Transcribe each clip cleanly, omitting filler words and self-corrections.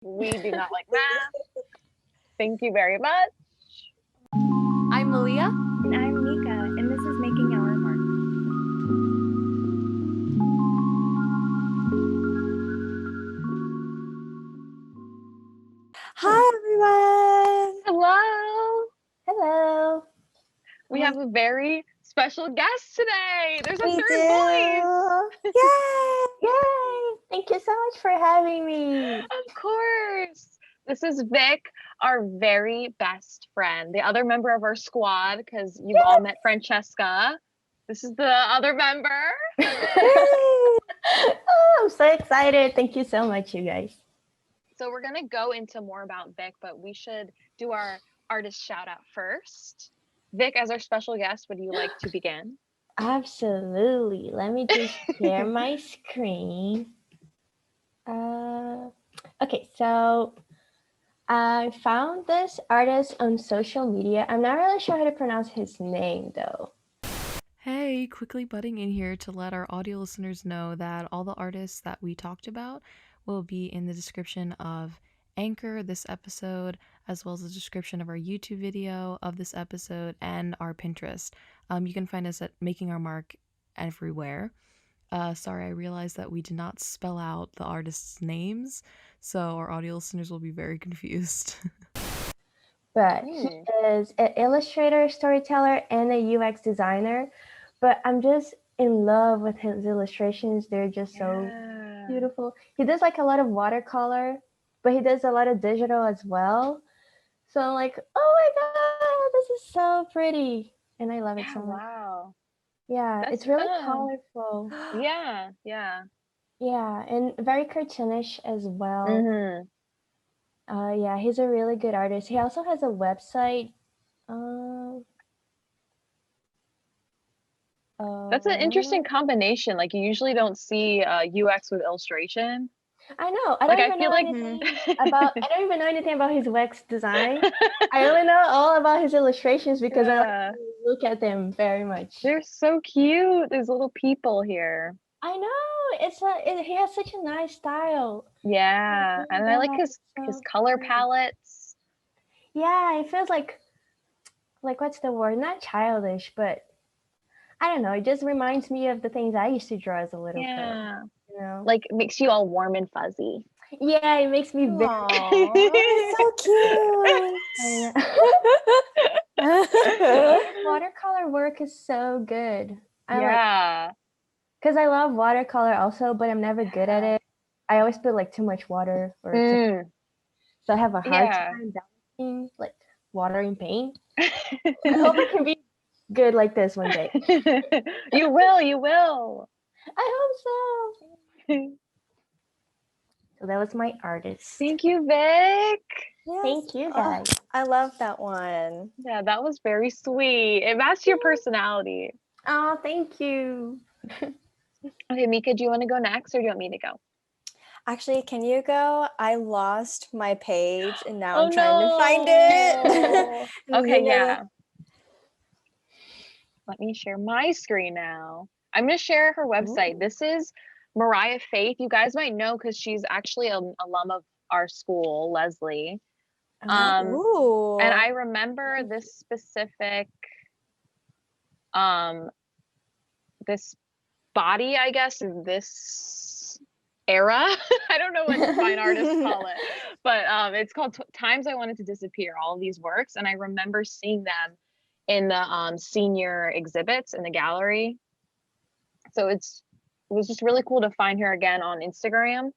We do not like math. Thank you very much. I'm Malia. And I'm Nika, and this is Making Our Mark. Hi, everyone. Hello. Hello. We have a very special guest today. There's a We third do. voice. Yay! Yay! Thank you so much for having me. Of course. This is Vic, our very best friend, the other member of our squad, because you've all met Francesca. This is the other member. Oh, I'm so excited. Thank you so much, you guys. So we're going to go into more about Vic, but we should do our artist shout out first. Vic, as our special guest, would you like to begin? Absolutely. Let me just share my screen. Okay, so I found this artist on social media. I'm not really sure how to pronounce his name though. Hey, quickly butting in here to let our audio listeners know that all the artists that we talked about will be in the description of Anchor, this episode, as well as the description of our YouTube video of this episode and our Pinterest. You can find us at Making Our Mark everywhere. Sorry, I realized that we did not spell out the artists' names, so our audio listeners will be very confused. But he is an illustrator, storyteller, and a UX designer. But I'm just in love with his illustrations. They're just so beautiful. He does like a lot of watercolor, but he does a lot of digital as well. So I'm like, oh my god, this is so pretty. And I love it so much. Wow. Yeah, That's it's really fun. colorful. Yeah. Yeah, and very cartoonish as well. Mm-hmm. Yeah, he's a really good artist. He also has a website. That's an interesting combination. Like you usually don't see UX with illustration. I know. I Like don't I even feel know like anything about. I don't even know anything about his UX design. I only know all about his illustrations because I like to look at them very much. They're so cute. There's little people here. I know. He has such a nice style. Yeah, and I like his color palettes. Yeah, it feels like what's the word? Not childish, but I don't know. It just reminds me of the things I used to draw as a little kid. You know, like makes you all warm and fuzzy. Yeah, it makes me very. So cute. Watercolor work is so good. Because I love watercolor also, but I'm never good at it. I always put like too much water, so I have a hard time balancing like water and paint. I hope I can be good like this one day. You will. I hope so. So that was my artist. Thank you, Vic. Yes. Thank you, guys. I love that one. Yeah, that was very sweet. It matched your personality. Oh, thank you. Okay, Mika, do you want to go next or do you want me to go? Actually, can you go? I lost my page and now I'm trying to find it. Okay, yeah. Let me share my screen now. I'm going to share her website. This is Moriah Faith. You guys might know because she's actually an alum of our school, Leslie. And I remember this specific, this body, I guess, in this era. I don't know what fine artists call it, but it's called Times I Wanted to Disappear, all of these works. And I remember seeing them in the senior exhibits in the gallery. So it was just really cool to find her again on Instagram.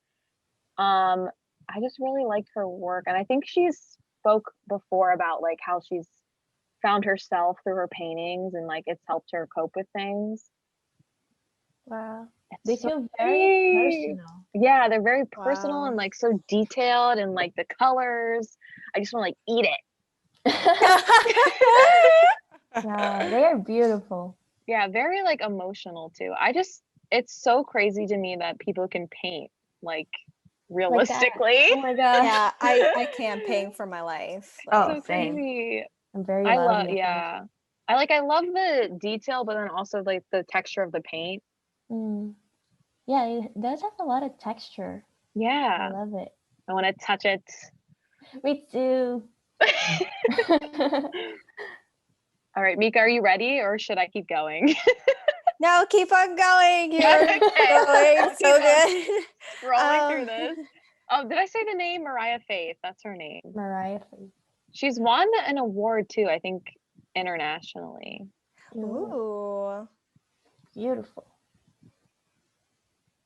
I just really liked her work, and I think she's spoke before about like how she's found herself through her paintings and like it's helped her cope with things. Wow. They feel very personal. Yeah, they're very personal and like so detailed, and like the colors. I just want to like eat it. Yeah, they are beautiful. Yeah, very like emotional too. It's so crazy to me that people can paint like realistically. Oh my god. Yeah, I can't paint for my life. Oh, so crazy. I'm very lovely. I love the detail, but then also like the texture of the paint. Yeah, it does have a lot of texture. Yeah. I love it. I want to touch it. Me too. All right, Mika, are you ready or should I keep going? No, keep on going. You're Okay, going I'll so keep on good. Scrolling through this. Oh, did I say the name? Moriah Faith. That's her name. Moriah Faith. She's won an award too, I think, internationally. Ooh. Beautiful.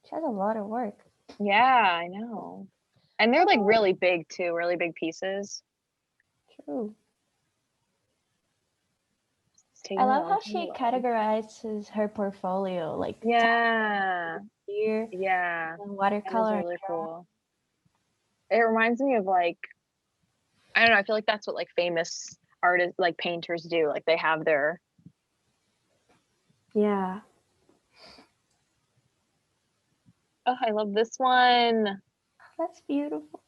She has a lot of work. Yeah, I know. And they're like really big too, really big pieces. True. Taking I a love long how time to she load. categorizes her portfolio, like Yeah, here yeah. and That is watercolor. really cool. It reminds me of like, I don't know, I feel like that's what like famous artists, like painters do. Like they have their, Yeah. oh, I love this one. That's beautiful.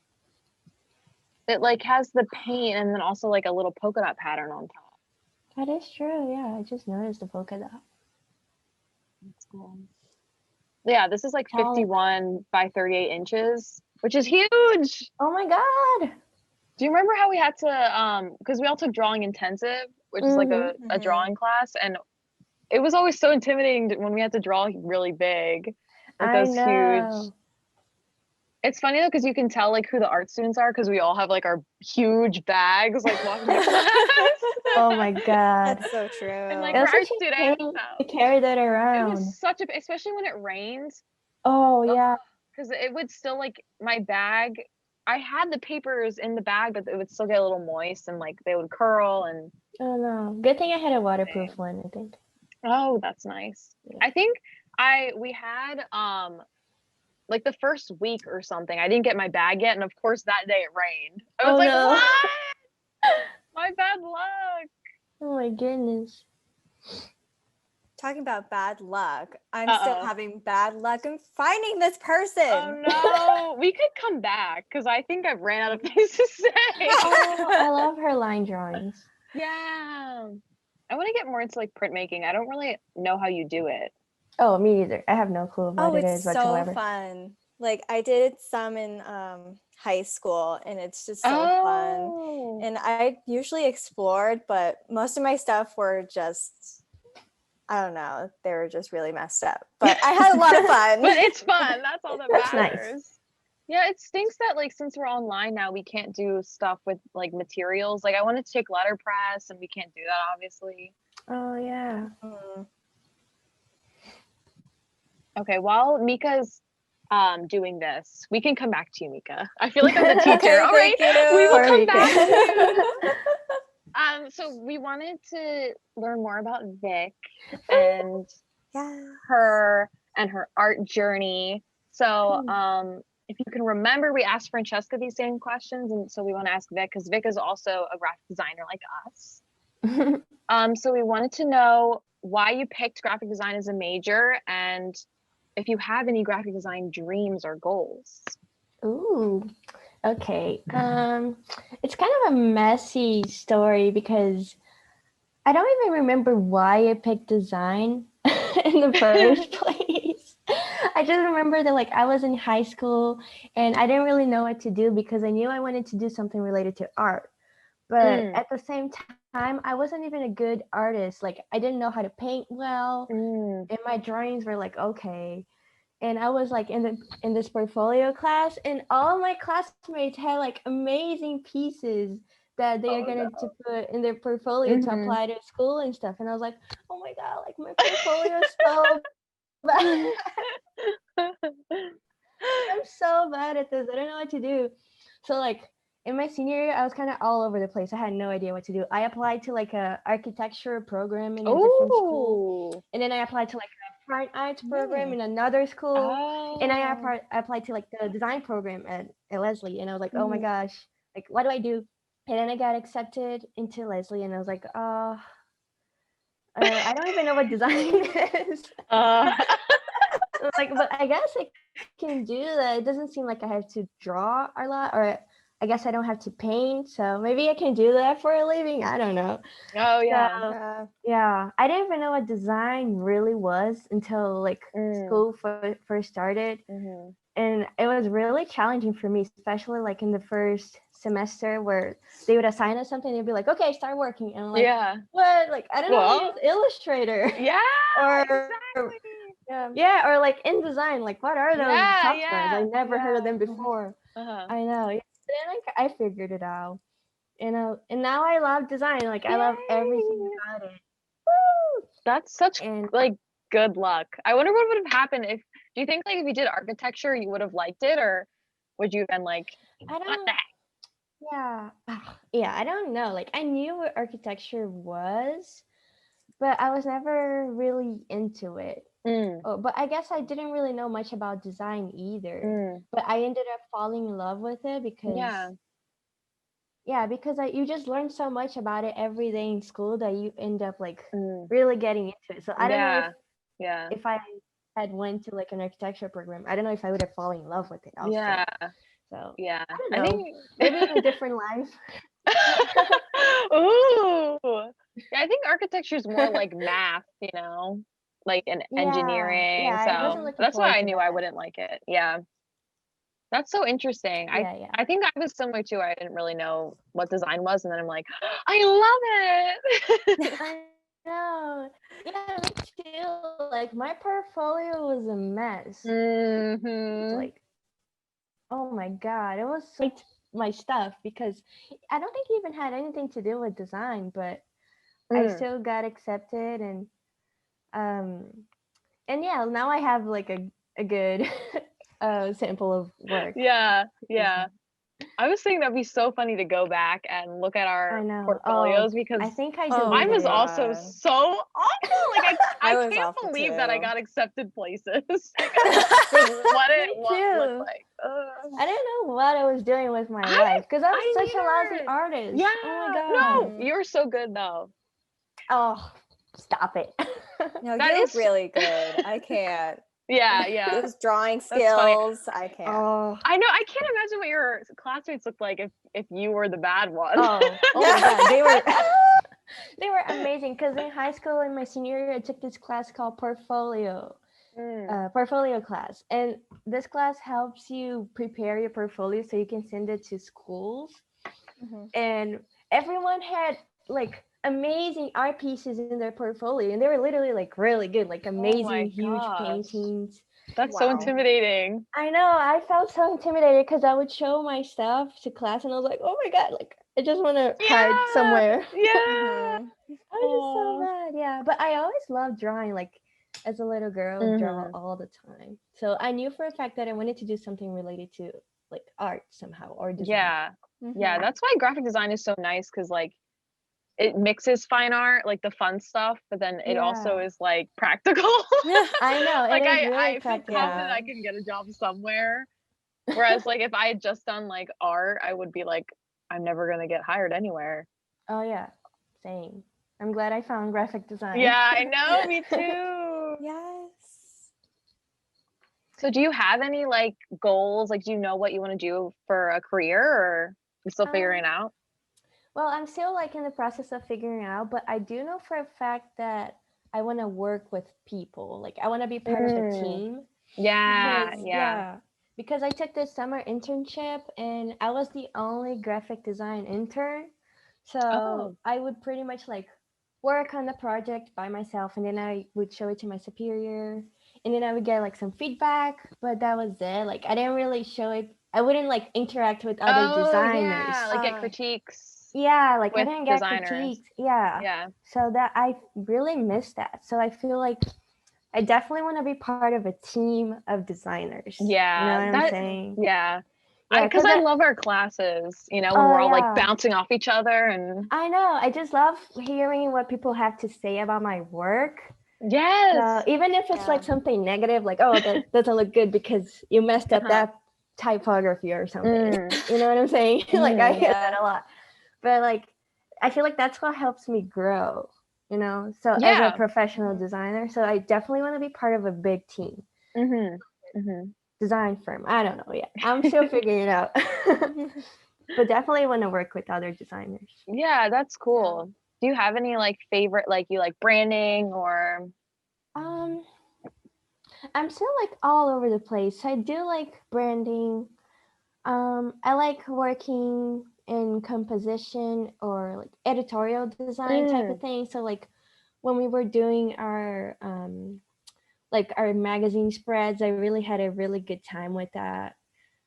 It like has the paint and then also like a little polka dot pattern on top. That is true. Yeah, I just noticed the polka dot. That's cool. Yeah, this is like Tall. 51 by 38 inches, which is huge. Oh my god. Do you remember how we had to, because we all took drawing intensive, which is like a drawing class, and it was always so intimidating when we had to draw really big, like I those know. huge. It's funny though, because you can tell like who the art students are, because we all have like our huge bags, like walking to class. Oh my god. That's so true. And like It we're was art such a students. pain So to carry that it around. was such a, especially when it rained. Oh yeah. Because it would still like my bag. I had the papers in the bag, but it would still get a little moist and like they would curl and. Oh no. Good thing I had a waterproof one, I think. Oh, that's nice. Yeah. I think we had like the first week or something. I didn't get my bag yet, and of course that day it rained. I was like, no. what? My bad luck. Oh my goodness. Talking about bad luck, I'm Uh-oh. still having bad luck in finding this person. Oh no, we could come back because I think I've ran out of things to say. Oh, I love her line drawings. Yeah. I want to get more into like printmaking. I don't really know how you do it. Oh, me either. I have no clue what it it's is whatsoever. so fun. Like I did some in high school, and it's just so fun. And I usually explored, but most of my stuff were just, I don't know, they were just really messed up. But I had a lot of fun. But it's fun. That's all that That's matters. nice. Yeah, it stinks that like since we're online now, we can't do stuff with like materials. Like I wanted to take letterpress, and we can't do that obviously. Oh yeah. Okay, while Mika's doing this, we can come back to you, Mika. I feel like I'm the teacher. All right, we will come back to you. So we wanted to learn more about Vic and her art journey. So if you can remember, we asked Francesca these same questions, and so we want to ask Vic because Vic is also a graphic designer like us. So we wanted to know why you picked graphic design as a major, and if you have any graphic design dreams or goals. Ooh. Okay. It's kind of a messy story because I don't even remember why I picked design in the first place. I just remember that like I was in high school and I didn't really know what to do because I knew I wanted to do something related to art. But at the same time, I wasn't even a good artist. Like I didn't know how to paint well, and my drawings were like okay. And I was like in this portfolio class, and all my classmates had like amazing pieces that they are going to put in their portfolio to apply to school and stuff. And I was like, oh my god, like my portfolio is so bad. I'm so bad at this. I don't know what to do. So like in my senior year, I was kind of all over the place. I had no idea what to do. I applied to like a architecture program in a different school, and then I applied to like a fine arts program in another school, and I applied to like the design program at Leslie. And I was like, oh my gosh, like what do I do? And then I got accepted into Leslie, and I was like, I don't even know what design is. Like, but I guess I can do that. It doesn't seem like I have to draw a lot, or I guess I don't have to paint, so maybe I can do that for a living. I don't know. Oh yeah. So, yeah, I didn't even know what design really was until like school first started. Mm-hmm. And it was really challenging for me, especially like in the first semester where they would assign us something and they'd be like, okay, start working. And I'm like, what? Like, I don't know how to use Illustrator. Yeah, or, exactly. Yeah, or like InDesign, like what are those softwares? I never heard of them Mm-hmm. before. I know. Then like, I figured it out. You know, and now I love design. Like I love everything about it. Woo! That's such like good luck. I wonder what would have happened if, do you think like if you did architecture you would have liked it, or would you have been like, what the heck? Yeah, I don't know. Like I knew what architecture was, but I was never really into it. But I guess I didn't really know much about design either. But I ended up falling in love with it because because you just learn so much about it every day in school that you end up like really getting into it. So I don't know if I had went to like an architecture program, I don't know if I would have fallen in love with it also. So I don't know. think maybe in a different life. Ooh. Yeah, I think architecture is more like math, you know, like an engineering. So that's why I knew I wouldn't like it. Yeah. That's so interesting. I think I was similar too. I didn't really know what design was, and then I'm like, I love it. I know. Yeah, me too. Like my portfolio was a mess. Like, oh my god, it was like my stuff because I don't think it even had anything to do with design, but I still got accepted, and yeah, now I have like a good sample of work. Yeah. I was thinking that'd be so funny to go back and look at our portfolios because I think I mine was also so awful. Like I can't believe that I got accepted places. What it looked like. I didn't know what I was doing with my life because I was such a lousy artist. Yeah. Oh my god. No, you're so good though. Oh, stop it. No, you're really good. I can't. Yeah. Those drawing skills, I can't. I know. I can't imagine what your classmates looked like if you were the bad one. Oh my god, they were amazing. Because in high school, in my senior year, I took this class called portfolio class, and this class helps you prepare your portfolio so you can send it to schools. And everyone had like amazing art pieces in their portfolio, and they were literally like really good, like amazing huge paintings. That's so intimidating. I know. I felt so intimidated because I would show my stuff to class and I was like, oh my god, like I just want to hide somewhere. I was just so bad. Yeah, but I always loved drawing. Like as a little girl, draw all the time. So I knew for a fact that I wanted to do something related to like art somehow or design. Yeah, that's why graphic design is so nice because like it mixes fine art, like the fun stuff, but then it also is like practical. I know. Like really I feel confident I can get a job somewhere. Whereas like if I had just done like art, I would be like, I'm never gonna get hired anywhere. Oh yeah, same. I'm glad I found graphic design. Yeah, I know, me too. Yes. So do you have any like goals? Like do you know what you want to do for a career, or you still figuring it out? Well, I'm still like in the process of figuring out, but I do know for a fact that I want to work with people. Like I want to be part of a team. Because I took this summer internship and I was the only graphic design intern. So I would pretty much like work on the project by myself, and then I would show it to my superior, and then I would get like some feedback, but that was it. Like I didn't really show it. I wouldn't like interact with other designers. Like get critiques. Yeah, like I with didn't get designers. critiques. Yeah. So that I really miss that. So I feel like I definitely want to be part of a team of designers. Yeah. You know what I'm saying? Yeah. Because I love our classes, you know, when we're all like bouncing off each other. And I know. I just love hearing what people have to say about my work. Yes. So even if it's like something negative, like, oh, that doesn't look good because you messed up that typography or something. You know what I'm saying? Like I hear that a lot. But like, I feel like that's what helps me grow, you know? So as a professional designer, so I definitely want to be part of a big team. Design firm. I don't know yet. I'm still figuring it out. but definitely want to work with other designers. Yeah, that's cool. Do you have any like favorite, like you like branding or? I'm still like all over the place. I do like branding. I like working in composition or like editorial design type of thing. So like when we were doing our like our magazine spreads, I really had a really good time with that.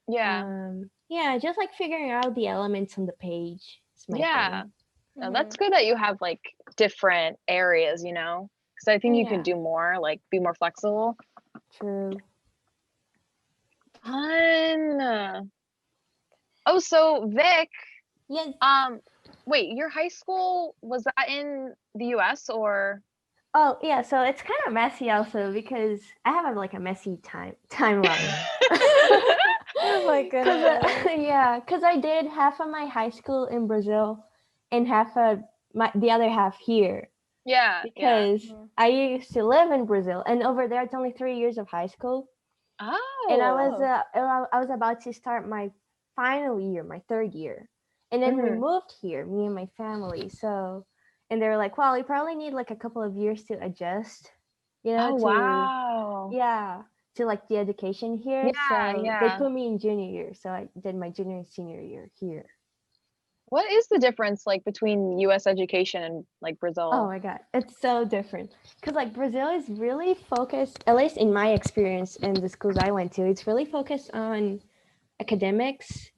Yeah. Yeah, just like figuring out the elements on the page. It's my Yeah. thing. No, that's good that you have like different areas, you know, because I think you can Yeah. do more, like be more flexible. True. Fun. Oh, so Vic, Yes. wait, your high school, was that in the US or? Oh yeah, so it's kind of messy also because I have like a messy timeline. Oh my goodness. Because I did half of my high school in Brazil and half of the other half here. Yeah. Because I used to live in Brazil, and over there it's only 3 years of high school. Oh. And I was about to start my final year, my third year, and then we moved here, me and my family. So, and they were like, "Well, you probably need like a couple of years to adjust, you know, Oh, wow. to like the education here." Yeah, So yeah. they put me in junior year, so I did my junior and senior year here. What is the difference like between US education and like Brazil? Oh my God, it's so different. Because like Brazil is really focused, at least in my experience in the schools I went to, it's really focused on academics,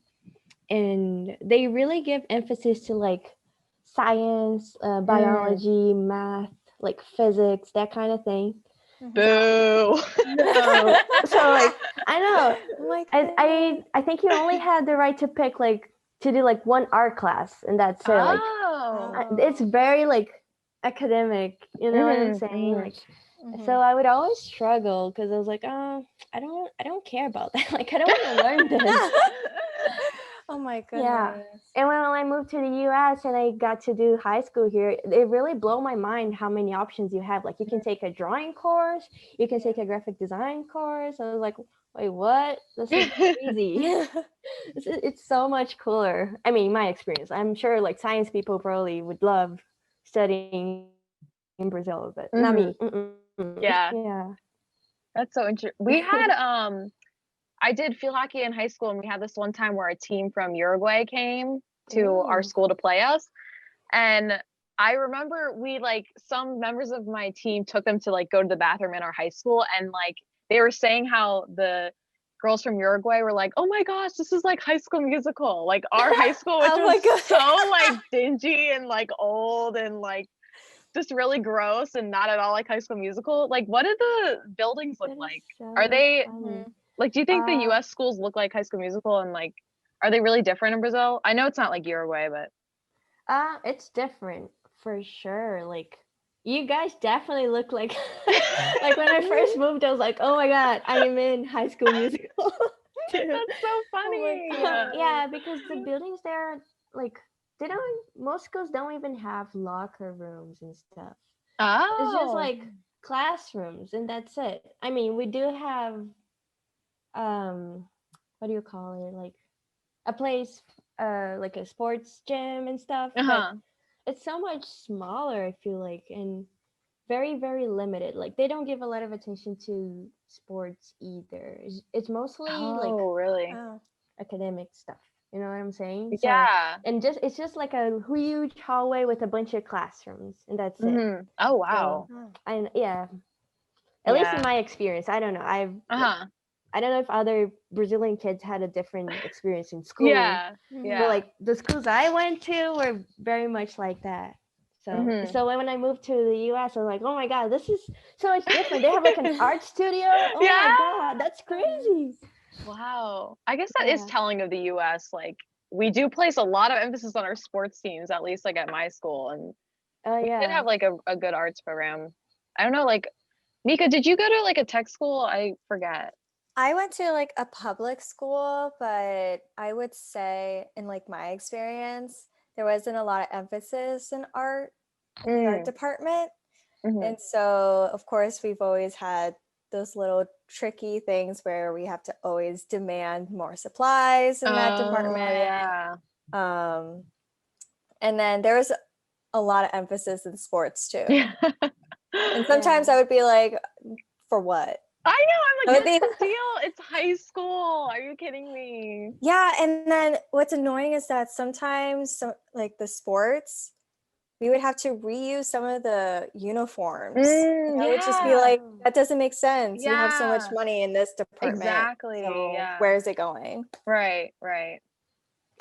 and they really give emphasis to like science, biology, math, like physics, that kind of thing. Boo. No. So like I know. Oh my I think you only had the right to pick like to do like one art class, and that's it. Like it's very like academic, you know what I'm saying? Like so I would always struggle because I was like, oh, I don't care about that. Like I don't want to learn this. Oh my goodness. Yeah. And when I moved to the US and I got to do high school here, it really blew my mind how many options you have. Like you can take a drawing course, you can take a graphic design course. I was like, wait, what? This is crazy. It's so much cooler. I mean, my experience. I'm sure like science people probably would love studying in Brazil, but not me. Yeah. Yeah. That's so interesting. We had I did field hockey in high school, and we had this one time where a team from Uruguay came to our school to play us. And I remember we like some members of my team took them to like go to the bathroom in our high school, and like they were saying how the girls from Uruguay were like, "Oh my gosh, this is like High School Musical." Like our high school, which was so like dingy and like old and like just really gross and not at all like High School Musical. Like, what did the buildings look like? Are they like, do you think the US schools look like High School Musical, and like are they really different in Brazil? I know it's not like Uruguay, but it's different for sure. Like you guys definitely look like like when I first moved, I was like, oh my God, I am in High School Musical. That's so funny. Yeah, because the buildings there, like most schools don't even have locker rooms and stuff. It's just like classrooms and that's it. I mean, we do have what do you call it? Like a place like a sports gym and stuff, but it's so much smaller, I feel like, and very, very limited. Like they don't give a lot of attention to sports either. It's mostly really academic stuff. You know what I'm saying? Yeah. So, and it's just like a huge hallway with a bunch of classrooms, and that's it. Oh wow. So, at least in my experience, I don't know. I don't know if other Brazilian kids had a different experience in school. Yeah. But like the schools I went to were very much like that. So so when I moved to the US, I was like, oh my God, this is so much different. They have like an art studio. Oh my God, that's crazy. Wow. I guess that is telling of the US. Like we do place a lot of emphasis on our sports teams, at least like at my school. And we did have like a good arts program. I don't know, like Mika, did you go to like a tech school? I forget. I went to like a public school, but I would say in like my experience, there wasn't a lot of emphasis in art in the art department. And so of course we've always had those little tricky things where we have to always demand more supplies in that department. And then there was a lot of emphasis in sports too. Yeah. And sometimes I would be like, for what? I know. I'm like, Would what's the deal? It's high school. Are you kidding me? Yeah, and then what's annoying is that sometimes, like the sports, we would have to reuse some of the uniforms. And I would just be like, that doesn't make sense. You have so much Yeah. money in this department. Exactly. So Yeah. where is it going? Right.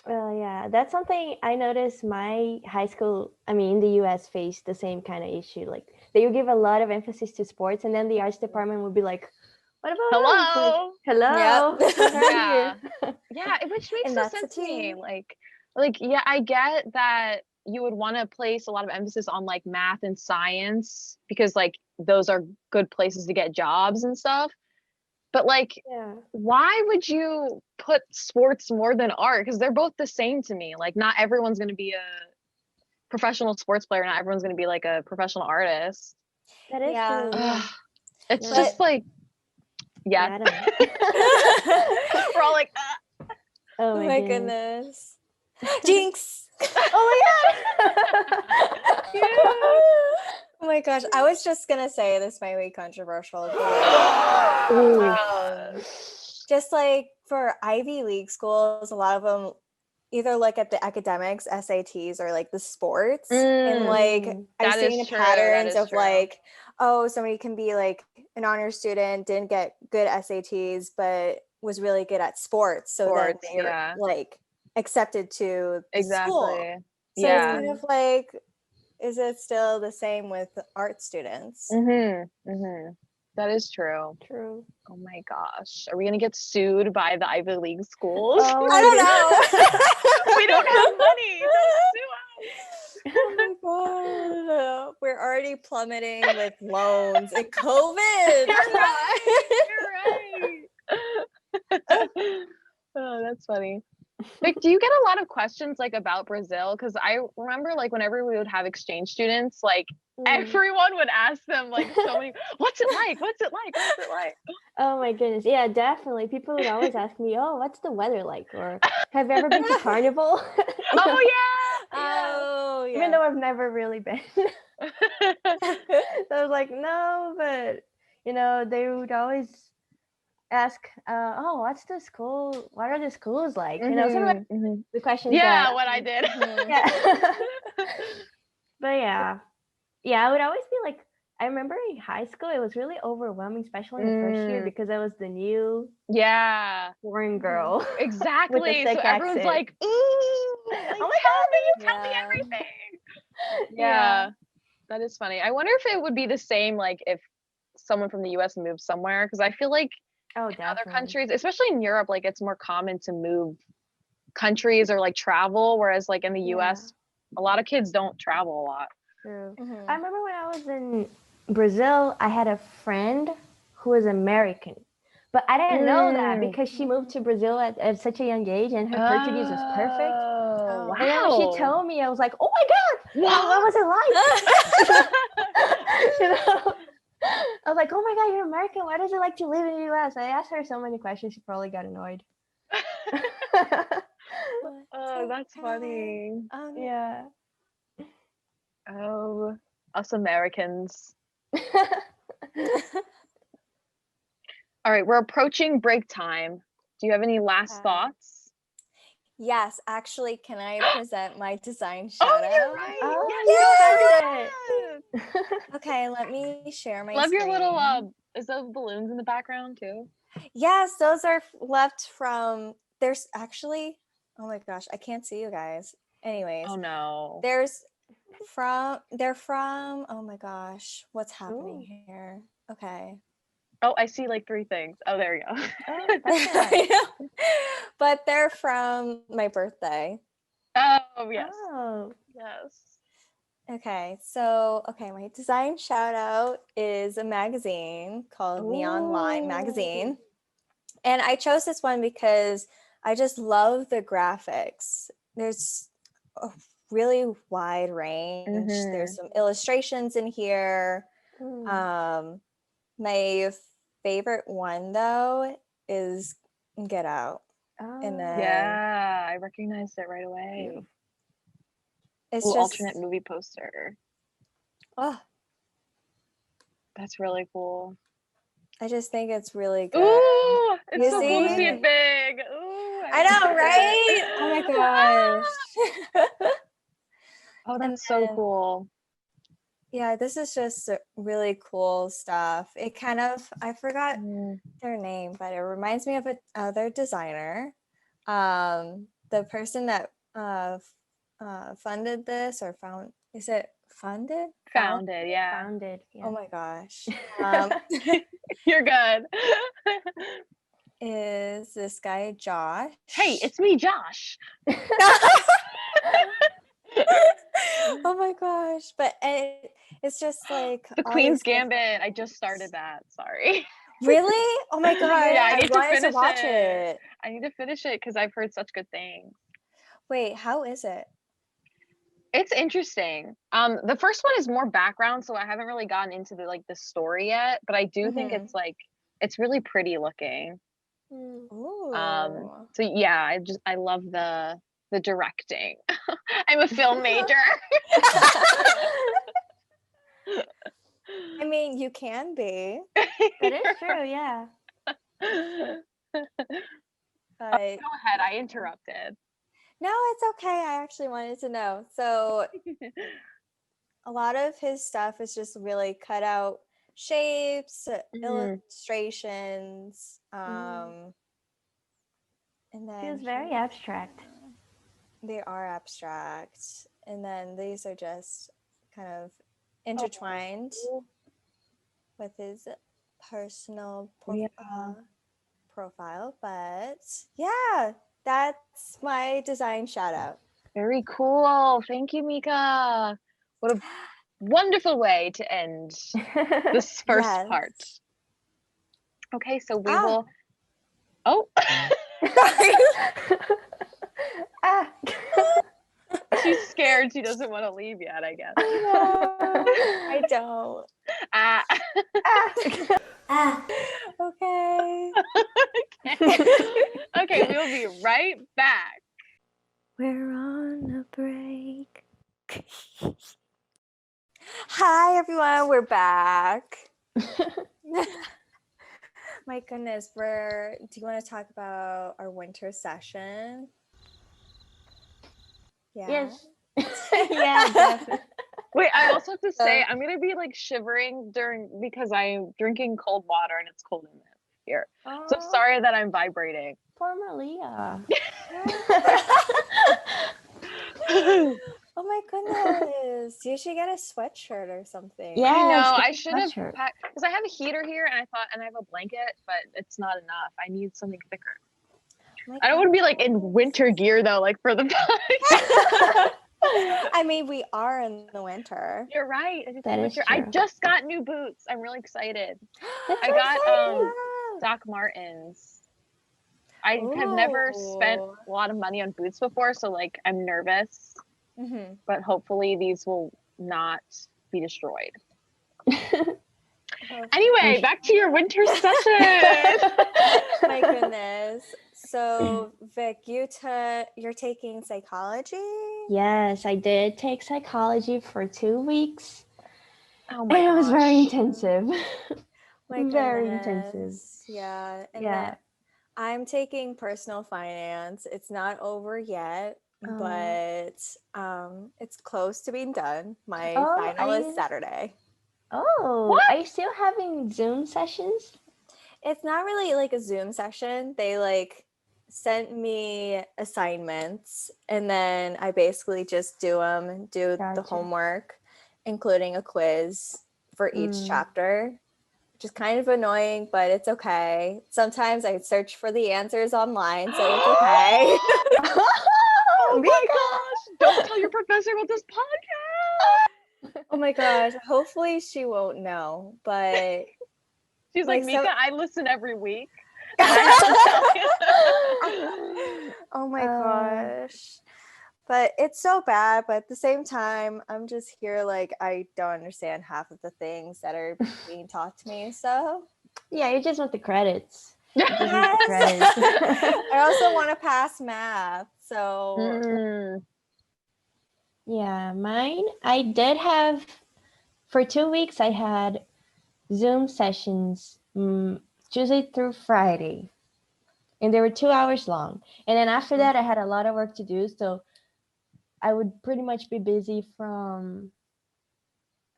Well, yeah, that's something I noticed my high school, I mean, in the US faced the same kind of issue. Like they would give a lot of emphasis to sports, and then the arts department would be like, what about us? Like, Hello. hello. Yep. We're not Yeah. here. Yeah, which makes And no that's the sense to me. team. Like, yeah, I get that you would want to place a lot of emphasis on like math and science because like those are good places to get jobs and stuff. But like, Yeah. why would you put sports more than art? Because they're both the same to me. Like, not everyone's going to be a professional sports player. Not everyone's going to be like a professional artist. That is Yeah. true. Yeah. It's Yeah. just like, Yeah, yeah. I don't know. We're all like, Oh Oh my my goodness. Jinx. Oh my god. Oh my gosh. I was just gonna say this might be controversial, but just like for Ivy League schools, a lot of them either look at the academics, SATs, or like the sports. And like I've that is seen true, patterns that is of true. like, oh, somebody can be like an honor student, didn't get good SATs, but was really good at sports. So then Sports, they're yeah. like accepted to the school. Exactly. So Yeah. it's kind of like, is it still the same with art students? That is true. True. Oh my gosh. Are we gonna get sued by the Ivy League schools? Oh I don't know. We don't have money. Don't sue us. Oh my god. We're already plummeting with loans and COVID. You're right. Oh, that's funny. Like, do you get a lot of questions like about Brazil? Because I remember like whenever we would have exchange students, like everyone would ask them like so many, what's it like? What's it like? What's it like? Oh my goodness. Yeah, definitely. People would always ask me, oh, what's the weather like? Or have you ever been to Carnival? Oh yeah. Oh yeah. Even though I've never really been. So I was like, no, but they would always ask, oh, what's the school? What are the schools like? Sort of like the questions. Yeah, that, what I did. Yeah. But yeah, I would always be like, I remember in high school, it was really overwhelming, especially in the first year, because I was the new foreign girl. Exactly. With a So thick everyone's accent. like, ooh, like, Oh my tell me everything. Yeah. That is funny. I wonder if it would be the same like if someone from the US moved somewhere, because I feel like in other countries, especially in Europe, like it's more common to move countries or like travel, whereas like in the US, a lot of kids don't travel a lot. True. I remember when I was in Brazil, I had a friend who was American, but I didn't know that because she moved to Brazil at such a young age, and her Portuguese was perfect. Oh, wow. And then when she told me, I was like, oh my god, what was it like? I was like, oh my god, you're American. What is it like to live in the US? I asked her so many questions, she probably got annoyed. Oh, that's funny. Yeah. Oh, us Americans. All right, we're approaching break time. Do you have any last thoughts? Yes, actually, can I present my design shout out? You're right. Oh, yes. Okay, let me share my Love screen. your little is those balloons in the background too? Yes, those are left from, there's actually, oh my gosh, I can't see you guys. Anyways. Oh no. They're from, oh my gosh, what's happening here? Okay. Oh, I see like 3 things. Oh, there you go. Oh, that's nice. But they're from my birthday. Oh, yes. Oh. Yes. Okay, so, my design shout out is a magazine called Neon Line Magazine. And I chose this one because I just love the graphics. There's a really wide range. There's some illustrations in here. My favorite one though is Get Out. And then Yeah, I recognized it right away. it's Ooh, just alternate movie poster. oh, That's really cool. I just think it's really good. Ooh, it's You so cool to see see? it big. Ooh, I love know, it. right? Oh my gosh. Oh, And that's so then- cool. Yeah, this is just really cool stuff. It kind of, I forgot Mm. their name, but it reminds me of another designer. The person that funded this or is it funded? Founded, yeah. Founded. Yeah. Oh my gosh. You're good. Is this guy Josh? Hey, it's me, Josh. Oh my gosh. But it's just like The all Queen's these different- Gambit. I just started that. Sorry. Really? Oh my god. Yeah, I I need to wanted to finish watch it. it. I need to finish it because I've heard such good things. Wait, how is it? It's interesting. The first one is more background, so I haven't really gotten into the story yet, but I do think Mhm. it's really pretty looking. Ooh. So yeah, I love the directing. I'm a film major. I mean, you can be, That is true. Yeah. but Go ahead, I interrupted. no, it's okay. I actually wanted to know. So a lot of his stuff is just really cut out shapes, illustrations, and then Feels very abstract. they are abstract, and then these are just kind of intertwined with his personal profile. But yeah, that's my design shout out. Very cool. Thank you, Mika. What a wonderful way to end this first Yes. part. Okay, so we Ah. will. Oh, Ah. she's scared. She doesn't want to leave yet, I guess. I don't. Ah. Okay. Okay, we'll be right back. We're on a break. Hi, everyone. We're back. My goodness, do you want to talk about our winter session? Yeah. Yes. Yeah, definitely. Wait, I also have to say I'm gonna be shivering because I'm drinking cold water and it's cold in here. So sorry that I'm vibrating. Poor Malia. Oh my goodness. You should get a sweatshirt or something. Yeah. I know. Yes, I should have sweatshirt. packed because I have a heater here and I have a blanket, but it's not enough. I need something thicker. I don't want to be in winter gear though, for the podcast. I mean, we are in the winter. You're right. That is I true. just got new boots. I'm really excited. That's I so got exciting. Doc Martens. I have never spent a lot of money on boots before, so I'm nervous. Mm-hmm. But hopefully these will not be destroyed. Anyway, back to your winter session. My goodness. So, Vic, you're taking psychology? Yes, I did take psychology for 2 weeks. Oh my And it was very gosh. intensive. My Very goodness. intensive. Yeah. And Yeah. then I'm taking personal finance. It's not over yet, but it's close to being done. My final is Saturday. Oh, What? are you still having Zoom sessions? It's not really like a Zoom session. They sent me assignments and then I basically just do the Gotcha. homework, including a quiz for each chapter, which is kind of annoying, but it's okay. Sometimes I search for the answers online, so it's okay. Oh my gosh. Don't tell your professor about this podcast. Oh my gosh. Hopefully she won't know, but She's like, Mika, so- I listen every week. And I have to tell you. Oh my gosh. But it's so bad. But at the same time, I'm just here I don't understand half of the things that are being taught to me. So Yeah, you just want the credits. Yes. Dreaded. I also want to pass math. So Yeah, mine, I did have, for 2 weeks, I had Zoom sessions Tuesday through Friday, and they were 2 hours long. And then after that, I had a lot of work to do, so I would pretty much be busy from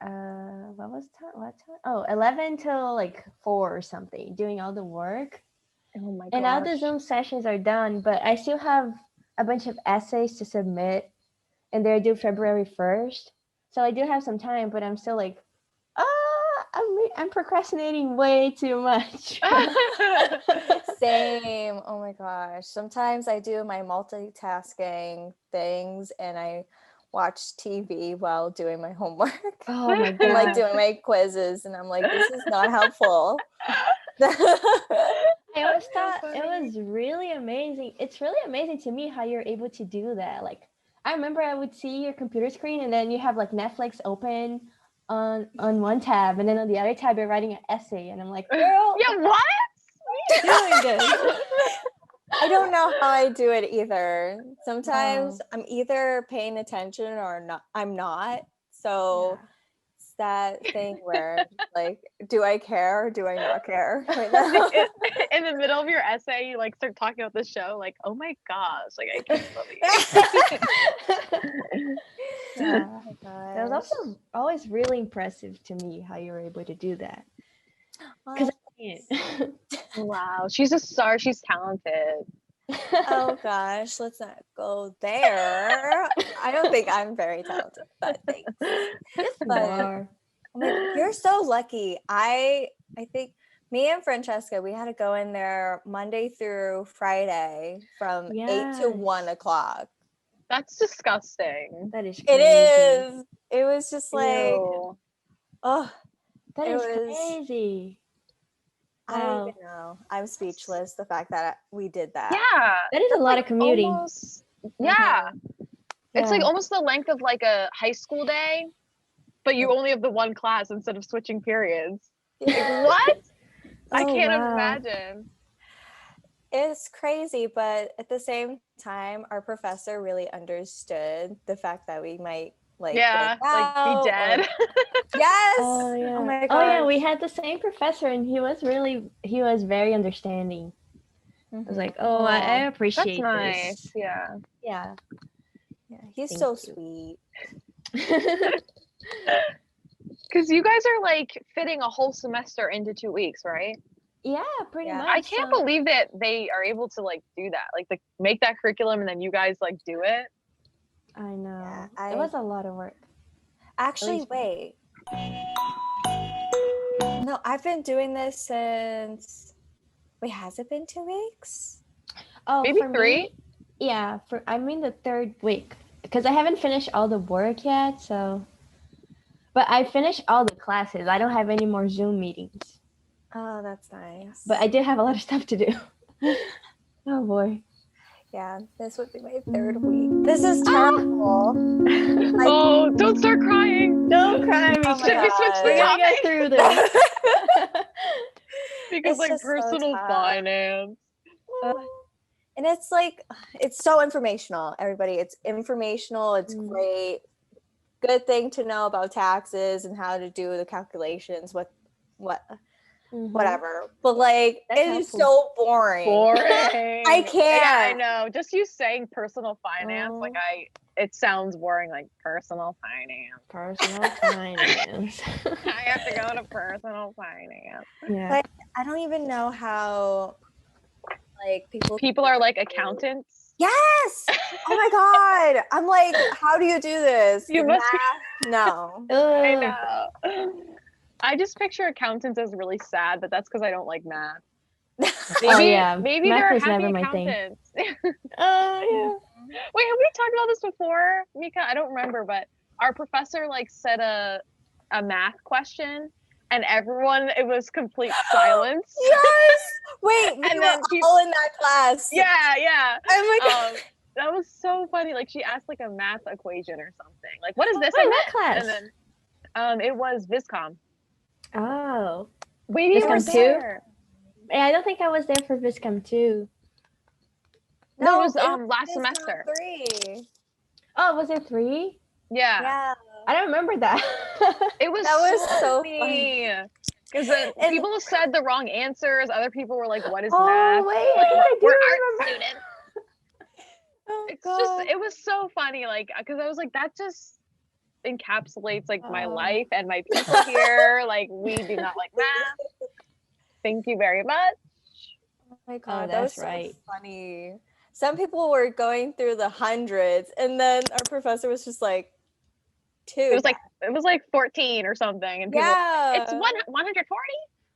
what time? Oh, 11 till like 4 or something, doing all the work. Oh my And now the gosh. Zoom sessions are done, but I still have a bunch of essays to submit, and they're due February 1st. So I do have some time, but I'm still like, I'm procrastinating way too much. same. Oh my gosh. Sometimes I do my multitasking things and I watch TV while doing my homework. Oh my And god. like doing my quizzes, and I'm like, this is not helpful. I always thought so it was really amazing. It's really amazing to me how you're able to do that. Like, I remember I would see your computer screen, and then you have like Netflix open on one tab, and then on the other tab you're writing an essay, and I'm like, girl, Yeah, what? doing this. I don't know how I do it either. Sometimes I'm either paying attention or not. I'm not. So it's that thing where like, do I care or do I not care right now? In the middle of your essay, you like start talking about the show, like, oh my gosh, like I can't believe. Yeah. Oh my That was gosh. also always really impressive to me how you were able to do that. Because I can't. Wow, she's a star. She's talented. Oh gosh, let's not go there. I don't think I'm very talented, but thanks. Yes, you But are. I'm like, you're so lucky. I think me and Francesca, we had to go in there Monday through Friday from 8 to 1 o'clock. That's disgusting. That is It crazy. is. It was just like, Ew. oh, That it is was- crazy. I don't Wow. even know. I'm speechless. The fact that we did that. Yeah. That is a That's lot like of commuting. almost- yeah. It's like Yeah. almost the length of like a high school day, but you only have the one class instead of switching periods. Like, what? I Oh, can't wow. imagine. It's crazy, but at the same time, our professor really understood the fact that we might like Yeah, like be out or- dead. Yes. Oh yeah. Oh my Oh yeah, gosh. we had the same professor, and he was very understanding. I was like, oh, I That's appreciate nice. this. Yeah. Yeah. Yeah, he's Thank so you. sweet. Because you guys are like fitting a whole semester into 2 weeks, right? Yeah, pretty Yeah. much. I can't so- believe that they are able to like do that, like make that curriculum and then you guys like do it. I know. Yeah, It was a lot of work. Actually, least- wait. No, I've been doing this since. Wait, has it been 2 weeks? Oh, Maybe for 3. me, yeah, I'm in the 3rd week because I haven't finished all the work yet. So, but I finished all the classes. I don't have any more Zoom meetings, Oh, that's nice. but I did have a lot of stuff to do. Oh boy. Yeah, this would be my 3rd week. This is terrible. Oh, don't start crying. Don't cry, Mika. Oh my Should we switch God. the We're gonna get topic? through this. Because It's like just so personal tough. finance. And it's like, it's so informational, everybody. It's informational. It's great. Good thing to know about taxes and how to do the calculations, whatever. But like, That's it is helpful. so boring. I can't. Yeah, I know. Just you saying personal finance, Oh. like it sounds boring, like personal finance. Personal finance. I have to go to personal finance. Yeah. Like, I don't even know how, like, People are like accountants. Yes. Oh my God. I'm like, how do you do this? You must be- No. I Ugh. know. I just picture accountants as really sad, but that's because I don't like math. Oh, yeah. Maybe Math they're was happy never my thing. accountants. Oh yeah. Wait, have we talked about this before, Mika? I don't remember, but our professor like said a math question, and everyone, it was complete silence. Yes. Wait, we And were then all in that class. Yeah. Oh my God. That was so funny. Like she asked like a math equation or something. Like, what is this? Wait, I what meant? class? And then it was Viscom. Oh. Maybe you were Viscom 2? there. I don't think I was there for VISCOM 2. No, it was it last is semester. 3. Oh, was it 3? Yeah. Yeah. I don't remember that. It was That was so so funny. Because And- people said the wrong answers. Other people were like, what is Oh, math? wait, Like, I do we're art remember. students. Oh, It's God. just, it was so funny. Like, because I was like, that just encapsulates like my life and my people here. Like, we do not like math. Thank you very much. Oh my God, that that's was so right. funny. Some people were going through the hundreds, and then our professor was just like, 2. It was like 14 or something, and people, it's Yeah. 140.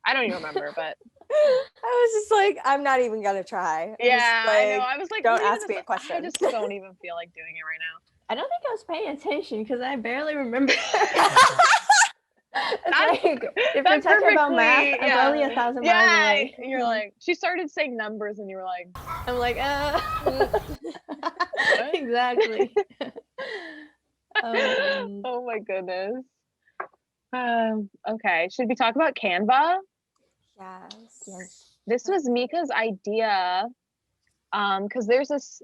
I don't even remember, but I was just like, I'm not even gonna try. yeah, I know. I was like, don't what even ask me a I question. just don't even feel like doing it right now. I don't think I was paying attention because I barely remember. It's like, if we're talking about math, I'm probably 1,000 miles away. You're like, she started saying numbers, and you were like, I'm like, What? exactly. Oh my goodness. Okay, should we talk about Canva? Yes. This was Mika's idea. Because there's this,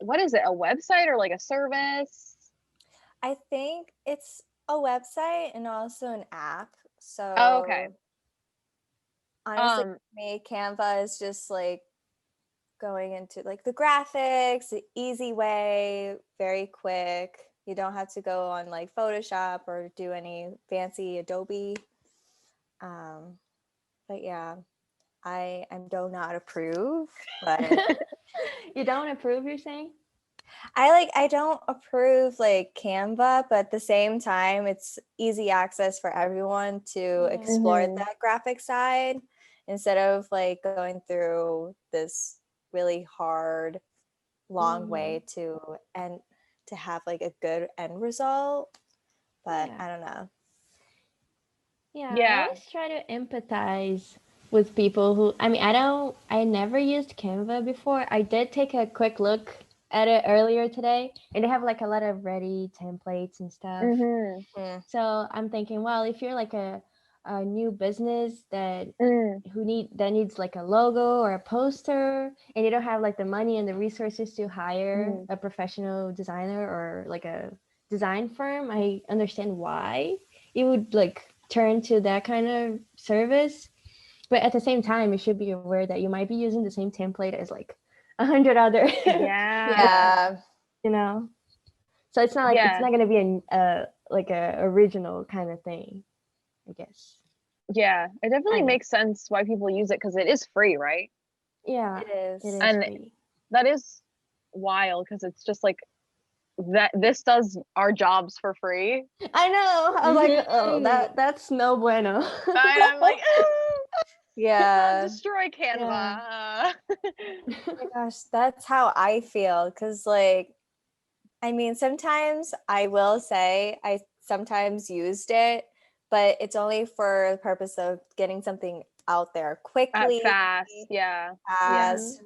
what is it, a website or like a service? I think it's a website and also an app. So Oh, okay. honestly, for me, Canva is just like going into like the graphics, the easy way, very quick. You don't have to go on like Photoshop or do any fancy Adobe. But yeah, I do not approve, but You don't approve, you're saying? I don't approve like Canva, but at the same time, it's easy access for everyone to explore that graphic side instead of like going through this really hard, long way to have like a good end result. But I don't know. Yeah, Yeah. I always try to empathize with people who, I never used Canva before. I did take a quick look at it earlier today, and they have like a lot of ready templates and stuff. So I'm thinking, well, if you're like a new business that needs like a logo or a poster, and you don't have like the money and the resources to hire a professional designer or like a design firm, I understand why you would like turn to that kind of service. But at the same time, you should be aware that you might be using the same template as like 100 other you know, so it's not like it's not going to be a original kind of thing, I guess. Yeah, it definitely makes sense why people use it because it is free, right? Yeah, it is and free. That is wild because it's just like that this does our jobs for free. I know. I was like, oh, that's no bueno. I'm like, destroy Canva. Oh my gosh, that's how I feel. Cause like, I mean, sometimes I will say I sometimes used it, but it's only for the purpose of getting something out there quickly, fast,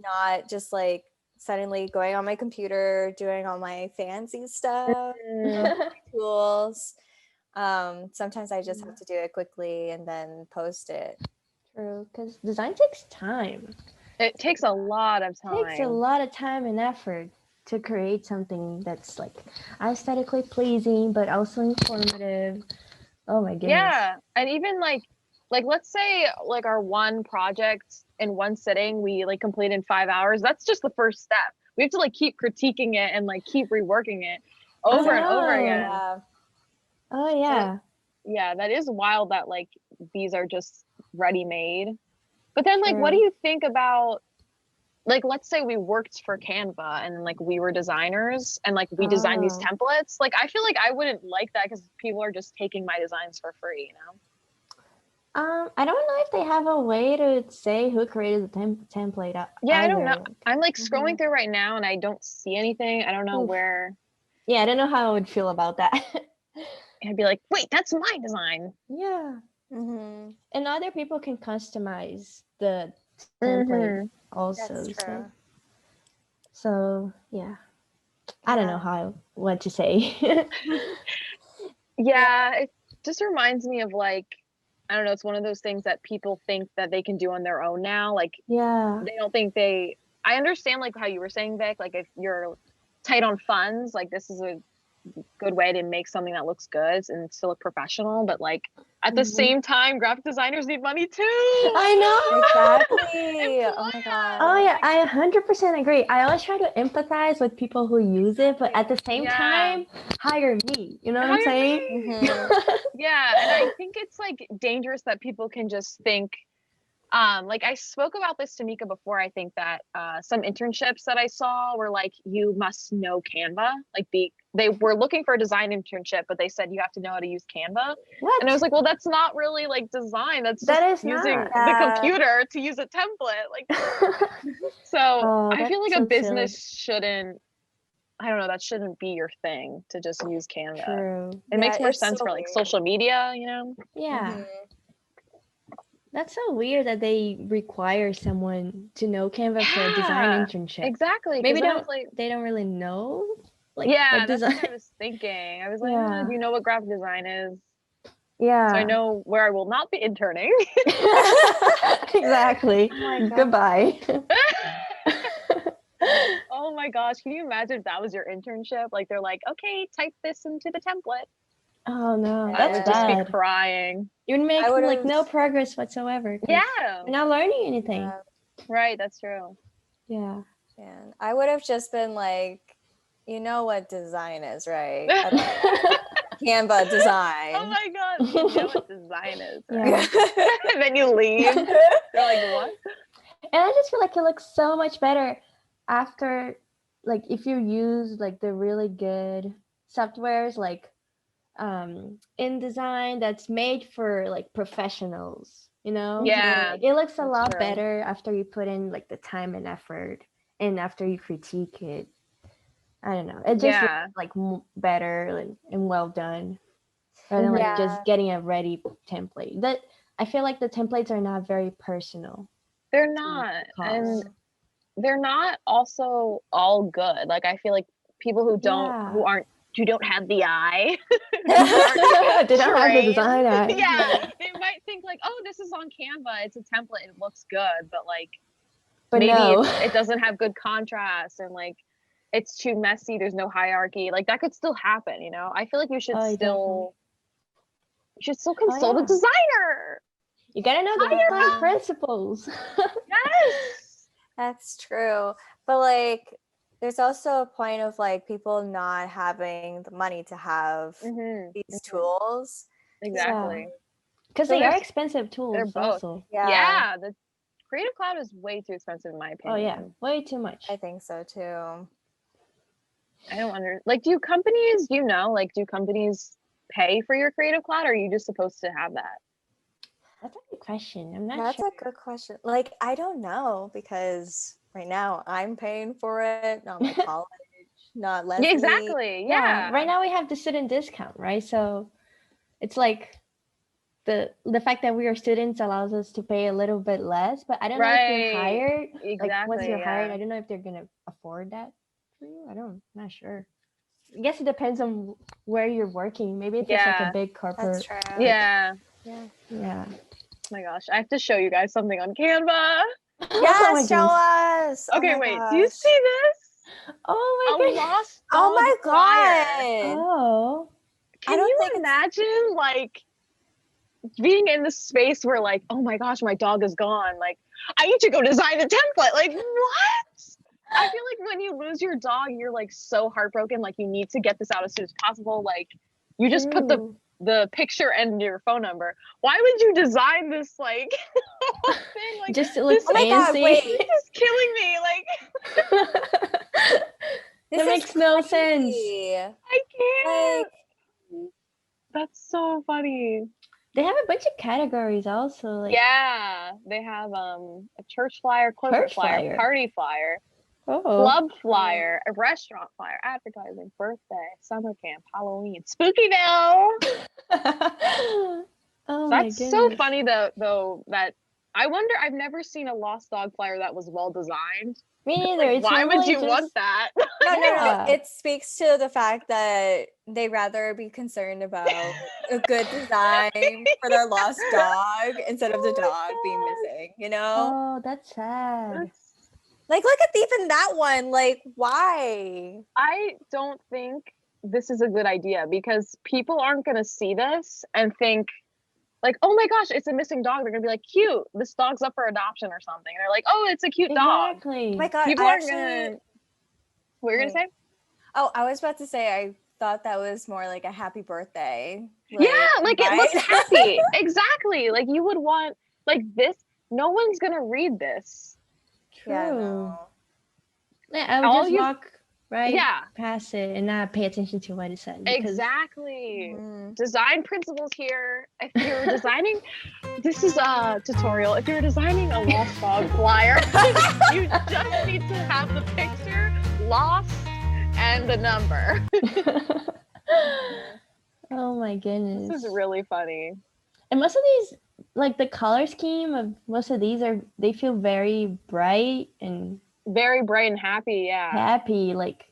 not just like suddenly going on my computer, doing all my fancy stuff, tools. Sometimes I just have to do it quickly and then post it. True, because design takes time. It takes a lot of time. It takes a lot of time and effort to create something that's like aesthetically pleasing but also informative. Oh my goodness. Yeah, and even like let's say like our one project in one sitting we like complete in 5 hours. That's just the first step. We have to like keep critiquing it and like keep reworking it over and over again. Oh yeah. So, yeah, that is wild that like these are just ready made. But then like what do you think about like let's say we worked for Canva and like we were designers and like we designed these templates. Like I feel like I wouldn't like that because people are just taking my designs for free, you know? I don't know if they have a way to say who created the template. Yeah, I don't know. I'm like scrolling through right now and I don't see anything. I don't know where. Yeah, I don't know how I would feel about that. I'd be like, wait, that's my design. Yeah. And other people can customize the template also. That's true. So yeah. I don't know what to say. Yeah, it just reminds me of like I don't know, it's one of those things that people think that they can do on their own now. Like, Yeah. they don't think I understand like how you were saying, Vic, like if you're tight on funds, like this is a good way to make something that looks good and still look professional. But like at the same time, graphic designers need money too. I know. Exactly. Oh my god. Oh yeah, I 100% agree. I always try to empathize with people who use it, but at the same time, hire me. You know what I'm Hire saying? me. Yeah, and I think it's like dangerous that people can just think. Like I spoke about this to Mika before. I think that some internships that I saw were like, you must know Canva. Like they were looking for a design internship, but they said you have to know how to use Canva. What? And I was like, well, that's not really like design. That's That just is using not. the computer to use a template. Like, so I feel like that's a so business silly. shouldn't. I don't know. That shouldn't be your thing to just use Canva. True. It makes more it's sense so for like weird. social media, you know? Yeah. That's so weird that they require someone to know Canva for a design internship. Exactly. Maybe like, they don't really know. Like, yeah, what that's design. what I was thinking. I was like, do you know what graphic design is? Yeah. So I know where I will not be interning. Exactly. Oh my God. Goodbye. Oh my gosh, can you imagine if that was your internship? Like they're like, okay, type this into the template. Oh no, I would that's just bad. be crying. You would make I like would've- no progress whatsoever. 'cause Yeah. You're not learning anything. Right, that's true. Yeah. Man, I would have just been like, you know what design is, right? Canva design. Oh my god, you know what design is, right? Yeah. And then you leave. They're like, what? And I just feel like it looks so much better after, like, if you use like the really good softwares like InDesign that's made for like professionals, you know? Yeah, Like, it looks a that's lot true. better after you put in like the time and effort and after you critique it. I don't know. It just looks like better and well done rather than like just getting a ready template. That I feel like the templates are not very personal. They're not. And they're not also all good. Like I feel like people who don't have the eye they don't have the design eye. Yeah, they might think like, oh, this is on Canva, it's a template, it looks good, but like maybe it doesn't have good contrast and like it's too messy, there's no hierarchy. Like that could still happen, you know? I feel like you should still consult a designer. You gotta know the design principles. Yes. That's true. But like there's also a point of like people not having the money to have these tools. Exactly. Because they are expensive tools. They're both. Also. Yeah. The Creative Cloud is way too expensive in my opinion. Oh yeah, way too much. I think so too. I don't like, do companies pay for your Creative Cloud, or are you just supposed to have that? That's a good question. I'm not That's sure. a good question. Like, I don't know because right now I'm paying for it, not my college, not Leslie. Yeah, exactly. Yeah. Right now we have the student discount, right? So it's like the fact that we are students allows us to pay a little bit less, but I don't know if you're hired. Exactly. Like once you're hired, I don't know if they're gonna afford that for you. I'm not sure. I guess it depends on where you're working. Maybe if it's like a big corporate. That's true. Yeah. Yeah. Oh my gosh, I have to show you guys something on Canva. Yes, show us. Okay, wait. Do you see this? Oh my god. Oh my god. Oh. Can you imagine like being in the space where like, oh my gosh, my dog is gone. Like, I need to go design a template. Like, what? I feel like when you lose your dog, you're like so heartbroken. Like, you need to get this out as soon as possible. Like, you just put the picture and your phone number. Why would you design this like whole thing? Like, just to look fancy? Oh my God, wait. This is killing me. Like, that makes no sense. I can't. Like, that's so funny. They have a bunch of categories also. Like, yeah, they have a church flyer, corporate flyer, party flyer, club flyer, a restaurant flyer, advertising, birthday, summer camp, Halloween, Spookyville. Oh That's so funny though that I wonder, I've never seen a lost dog flyer that was well designed. Me neither. Like, It's why would normally you want just that? No. Yeah. It speaks to the fact that they rather be concerned about a good design for their lost dog instead of the Oh my dog being God. missing, you know? Oh, that's sad. That's- Like, look at even that one. Like, why? I don't think this is a good idea because people aren't going to see this and think, like, oh my gosh, it's a missing dog. They're going to be like, cute. This dog's up for adoption or something. They're like, oh, it's a cute dog. Exactly. Oh my God. People I aren't actually, going to. What were you going to Wait. say? Oh, I was about to say, I thought that was more like a happy birthday. Yeah, like it looks right? happy. Exactly. Like you would want, like this, no one's going to read this. True. Yeah, no. Yeah, I would All just you- walk right Yeah, past it and not pay attention to what it said. Because exactly. Mhm. Design principles here. If you're designing, this is a tutorial. If you're designing a lost dog flyer, you just need to have the picture, lost, and the number. Oh my goodness. This is really funny. And most of these, like the color scheme of most of these they feel very bright and Very bright and happy, yeah. happy. Like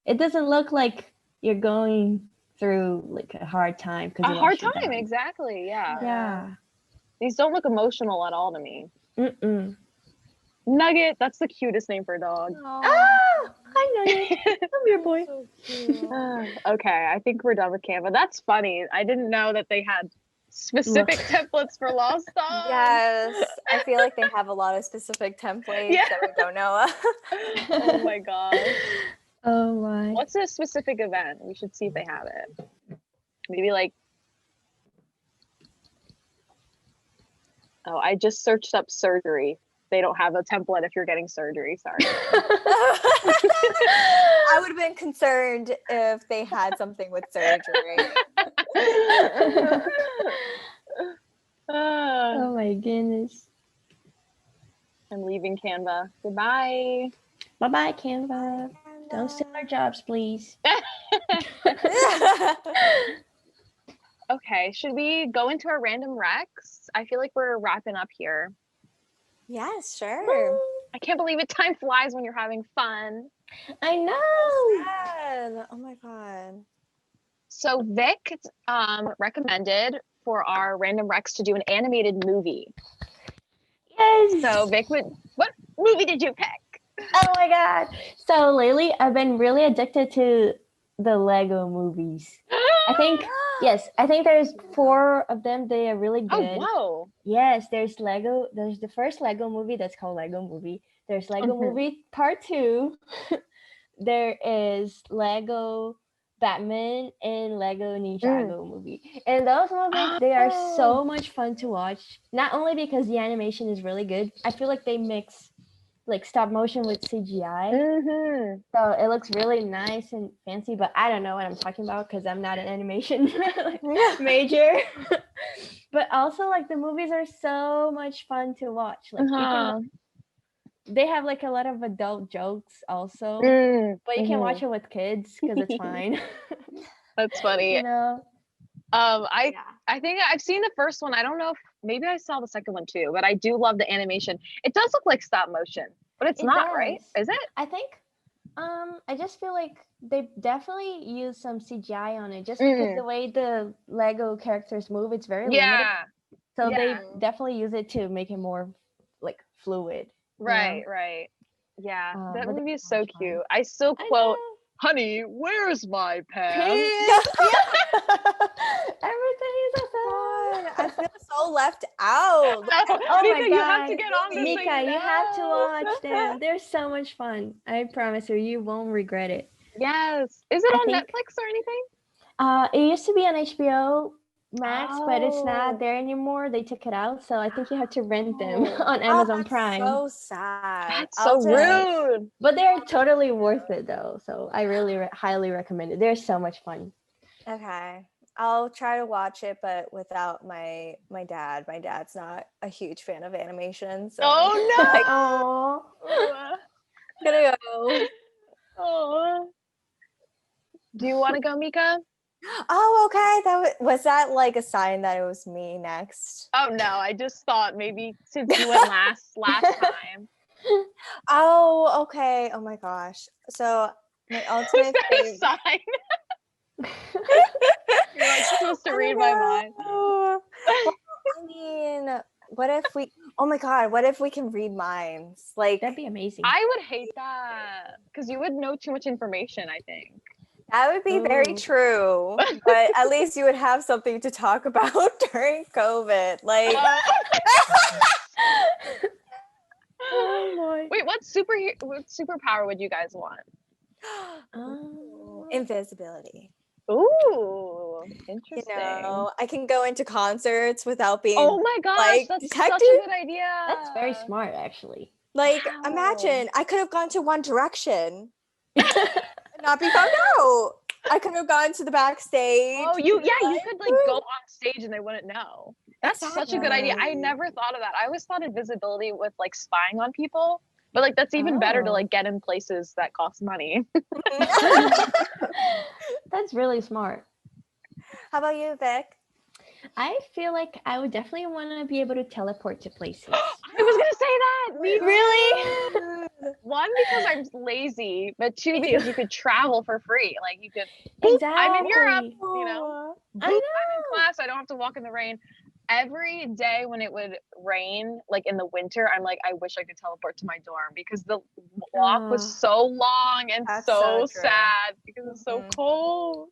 it doesn't look like you're going through like a hard time because A hard time, exactly, yeah. Yeah. These don't look emotional at all to me. Mm-mm. Nugget, that's the cutest name for a dog. Ah, hi Nugget. Come here, boy. So cute. Okay, I think we're done with Canva. That's funny. I didn't know that they had specific templates for lost dogs. Yes, I feel like they have a lot of specific templates Yeah. that we don't know. Oh my gosh. Oh my. What's a specific event? We should see if they have it. Maybe like, oh, I just searched up surgery. They don't have a template if you're getting surgery. Sorry. I would have been concerned if they had something with surgery. Oh my goodness. I'm leaving Canva. Goodbye. Bye bye, Canva. Don't steal our jobs, please. Okay, should we go into our random recs? I feel like we're wrapping up here. Yes, sure. I can't believe it. Time flies when you're having fun. I know. Sad. Oh my God. So Vic recommended for our random recs to do an animated movie. Yes. So Vic, what movie did you pick? Oh my God. So lately, I've been really addicted to the Lego movies. I think, yes, I think there's 4 of them. They are really Oh, good. whoa. Yes, there's Lego. There's the first Lego movie that's called Lego Movie. There's Lego Mhm. Movie Part 2. There is Lego Batman and Lego Ninjago movie. And those movies, they are so much fun to watch. Not only because the animation is really good, I feel like they mix like stop motion with CGI. Mm-hmm. So it looks really nice and fancy, but I don't know what I'm talking about because I'm not an animation major. But also like the movies are so much fun to watch. Like they have like a lot of adult jokes also, but you can watch it with kids because it's fine. That's funny. You know? I think I've seen the first one. I don't know if maybe I saw the second one too, but I do love the animation. It does look like stop motion, but it's It not, right? does. Is it? I think I just feel like they definitely use some CGI on it just because the way the Lego characters move, it's very limited. Yeah. So Yeah. they definitely use it to make it more like fluid. Right, right. Yeah. That but movie they're is so so much fun. cute. I still I quote, know. "Honey, where's my pen?" Everything is so fun. I feel so left out. Oh Mika, my you have God. to get on this. Mika, you have to No. watch them. They're so much fun. I promise you won't regret it. Yes. Is it I on think- Netflix or anything? It used to be on HBO Max, but it's Oh. not there anymore. They took it out, so I think you have to rent them Oh. on Oh, Amazon that's Prime. so sad. That's I'll so just- rude. But they're totally worth it though, so I really highly recommend it. They're so much fun. Okay. I'll try to watch it, but without my dad. My dad's not a huge fan of animation. So Oh Oh, I'm gonna go. no. Oh. Do you want to go, Mika? Oh, okay. Was that like a sign that it was me next? Oh no, I just thought maybe since you went last time. Oh, okay. Oh my gosh. So my Was ultimate that a favorite. sign? You're like supposed to read my mind. Well, I mean, what if we? Oh my God! What if we can read minds? Like That'd be amazing. I would hate that because you would know too much information, I think. that would be very Ooh. true, but at least you would have something to talk about during COVID. Like, Oh boy. Wait, what superpower would you guys want? invisibility. Ooh, You interesting. know, I can go into concerts without being Oh my gosh, like that's detected. such a good idea. That's very smart, actually. Like, Wow. imagine I could have gone to One Direction and not be found out. I could have gone to the backstage. Oh, you could like go on stage and they wouldn't know. That's such a good idea. I Exactly. never thought of that. I always thought invisibility with like spying on people, but like that's even better to Oh. like get in places that cost money. That's really smart. How about you, Vic? I feel like I would definitely want to be able to teleport to places. I was gonna say that. Me Really? One, because I'm lazy, but two, because you could travel for free. Like you could. Exactly. I'm in Europe, you know. I I'm know. in class. I don't have to walk in the rain. Every day when it would rain, like in the winter, I'm like, I wish I could teleport to my dorm because the walk was so long and That's so so true. sad because it's so cold.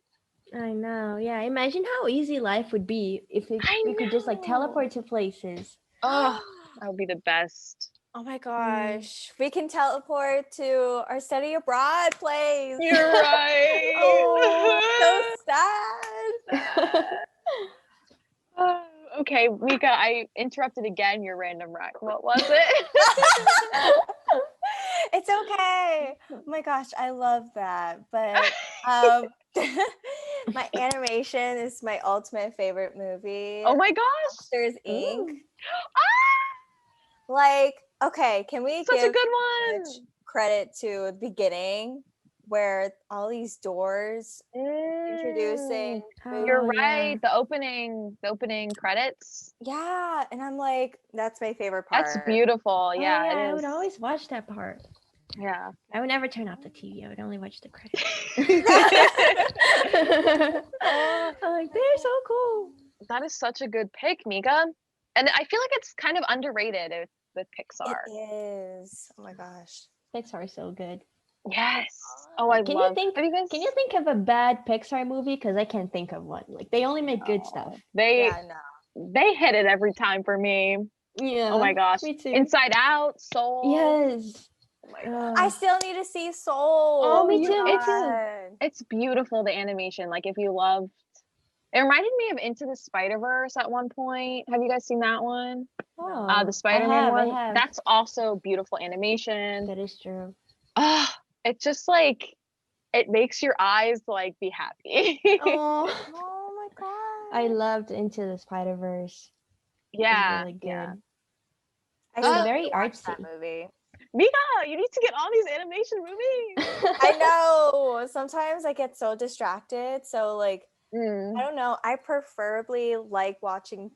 I know. Yeah. Imagine how easy life would be if we could just like know. teleport to places. Oh, that would be the best. Oh my gosh. We can teleport to our study abroad place. You're right. Oh, so sad. Okay, Mika, I interrupted again your random rec. What was it? It's okay. Oh my gosh, I love that. But my animation is my ultimate favorite movie. Oh my gosh. Monsters Inc. Ooh. Like, okay, can we Such a give good much one. credit to the beginning where all these doors introducing You're Oh, right. yeah. The opening credits. Yeah, and I'm like, that's my favorite part. That's beautiful. Oh, Yeah, I it would is. always watch that part. Yeah. I would never turn off the TV. I would only watch the credits. I'm like, they're so cool. That is such a good pick, Mika. And I feel like it's kind of underrated with Pixar. It is. Oh my gosh. Pixar is so good. Yes. Oh, I Can love. you think? Have you guys? Can you think of a bad Pixar movie? Because I can't think of one. Like they only make good stuff. They Yeah, no. they hit it every time for me. Yeah. Oh my gosh. Me too. Inside Out, Soul. Yes. Oh my God. I still need to see Soul. Oh, me too. Me too. God. It's beautiful, the animation. Like if you loved, it reminded me of Into the Spider-Verse at one point. Have you guys seen that one? Oh, The Spider-Man one. I have. That's also beautiful animation. That is true. It's just like it makes your eyes like be happy. Oh, Oh my god. I loved Into the Spider-Verse. Yeah, Really good. yeah. I It was still very need to watch that artsy. movie. Mika, you need to get all these animation movies. I know. Sometimes I get so distracted. So like I Mm, don't know. I preferably like watching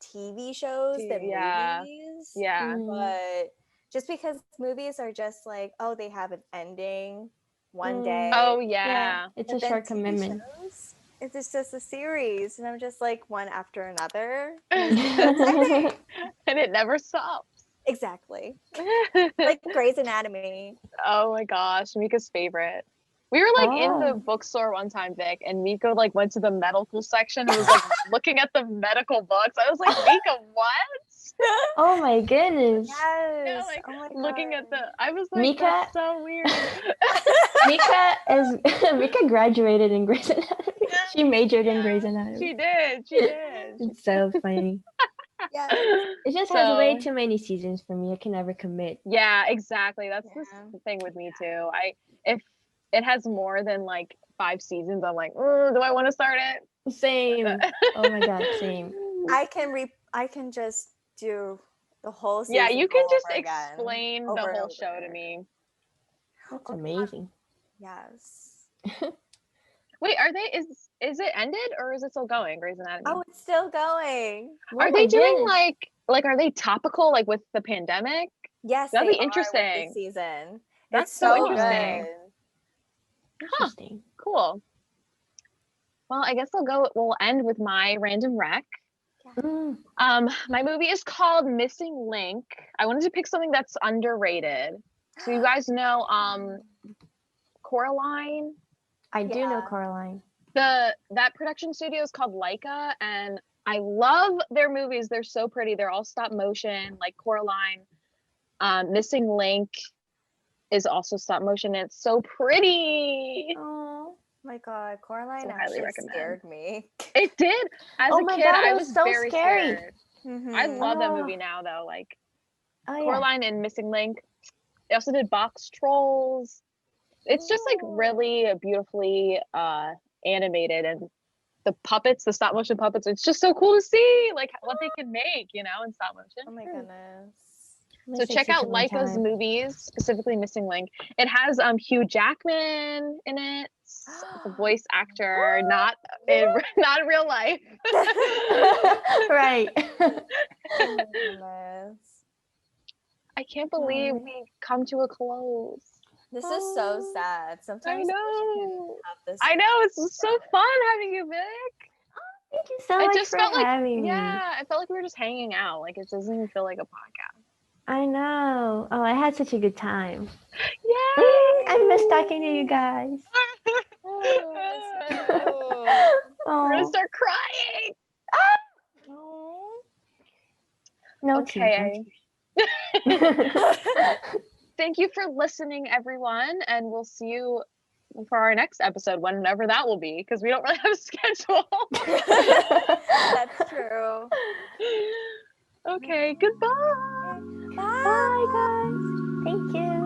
TV shows than yeah. movies. Yeah. But just because movies are just like, oh, they have an ending one day. Oh Yeah, yeah. it's But a then short TV commitment. shows, it's just a series, and I'm just like one after another. And it never stops. Exactly. Like Grey's Anatomy. Oh my gosh, Mika's favorite. We were like in the Oh. bookstore one time, Vic, and Mika like went to the medical section and was like looking at the medical books. I was like, Mika, what? Oh my goodness. Yeah, Yes. like Oh my looking God. at the. I was like, Mika- that's so weird. Mika graduated in Grey's Anatomy. She majored in Grey's Anatomy. She did. She did. It's so funny. Yes. It just has way So- too many seasons for me. I can never commit. Yeah, exactly. That's Yeah. the thing with me too. If it has more than like 5 seasons, I'm like, do I want to start it? Same. Oh my god, same. I can just do the whole season. Yeah, you can just over again, explain the over and whole show to over. me. That's amazing. Yes. What Wait, are they? Is it ended or is it still going? Grey's Anatomy. Oh, it's still going. Are they doing like are they topical like with the pandemic? Yes, That'd they be are interesting. with this season. That's It's so so interesting. good. Interesting. Cool. Well, I guess we'll end with my random rec. Mm. My movie is called Missing Link. I wanted to pick something that's underrated. So you guys know Coraline? I do know Yeah. Coraline. That production studio is called Leica, and I love their movies. They're so pretty. They're all stop motion, like Coraline. Missing Link is also stop motion. It's so pretty. Oh My God, Coraline So highly actually recommend. scared me. It did. As Oh a my kid, God, I it was was so very scary. scared. I Mhm. love that Oh. movie now, though. Like Oh, yeah. Coraline and Missing Link. They also did Box Trolls. It's just like really beautifully animated, and the puppets, the stop motion puppets, it's just so cool to see like what they can make, in stop motion. Oh my goodness. It So must take check such a out long Leica's time. movies, specifically Missing Link. It has Hugh Jackman in it. It's a voice actor, not in real life. Right. Oh my goodness. I can't believe we come to a close. This is so Oh, sad. Sometimes I I wish I could know. have this. I know, it's so fun having you, Vic. Thank you so It much just for felt like, having me. yeah, it felt like we were just hanging out. Like it doesn't even feel like a podcast. I know. Oh, I had such a good time. Yay! I miss talking to you guys. We're gonna Oh, start crying. no Okay. tears. Thank you for listening, everyone, and we'll see you for our next episode, whenever that will be, because we don't really have a schedule. That's true. Okay, goodbye. Bye. Bye, guys. Thank you.